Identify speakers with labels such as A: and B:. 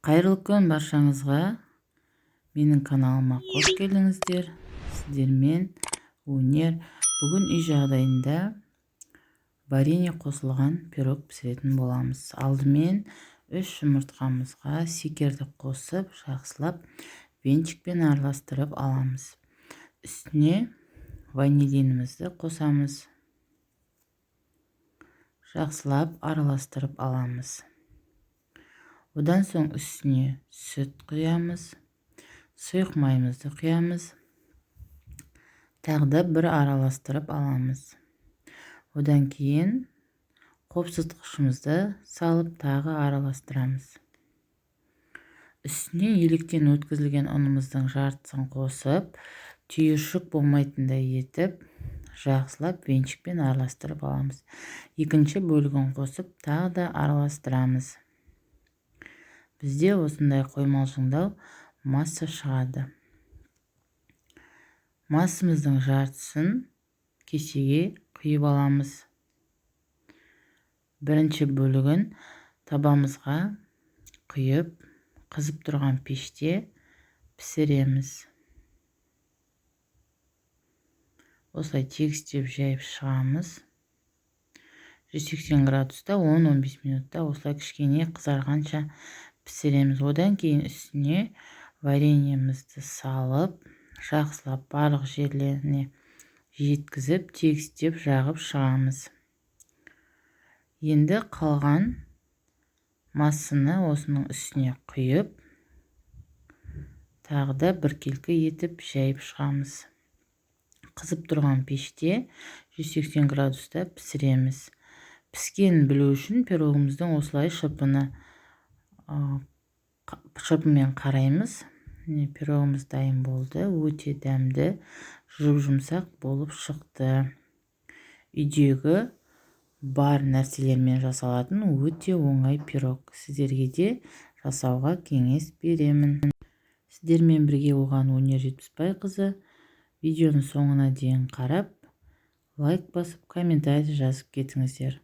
A: Қайырлы күн баршаңызға. Менің каналыма қош келдіңіздер. Сіздермен өнер. Бүгін үй жағдайында варенье қосылған пирог пісіретін боламыз. Алдымен 3 жұмыртқамызға секерді қосып, жақсылап венчикпен араластырып аламыз. Үстіне ванилинімізді қосамыз. Жақсылап араластырып аламыз. Одан соң үстіне сүт құямыз, сұйық майымызды құямыз. Тағы да бір араластырып аламыз. Одан кейін қопсытқышымызды салып тағы араластырамыз. Үстіне електен өткізілген ұнымыздың жартысын қосып, түйіршік болмайтындай етіп, жақсылап венчикпен араластырып аламыз. Екінші бөлігін қосып, тағы да араластырамыз. Бізде осындай қоймалжыңдау масса шығады. Массамыздың жартысын кесеге құйып аламыз. Бірінші бөлігін табамызға құйып, қызып тұрған пеште пісіреміз. Осылай тегістеп жайып шығамыз. 180 градуста 10-15 минутта осылай кішкене қызарғанша пісіреміз. Одан кейін үстіне вареньемізді салып, жақсылап барлық жерлеріне жеткізіп, тегістеп жағып шығамыз. Енді қалған массаны осының үстіне құйып, тағы да біркелкі етіп жайып шығамыз. Қызып тұрған пеште 180 градуста пісіреміз. Піскенін білу үшін пирогымыздың осылай шырпымен қараймыз. Пирогымыз дайын болды. Өте дәмді, жұмсақ болып шықты. Үйдегі бар нәрселермен жасалатын өте оңай пирог. Сіздерге де жасауға кеңес беремін. Сіздермен бірге оған Өнер Жетпісбайқызы. Видеоны соңына дейін қарап, лайк басып, комментарий жазып кетіңіздер.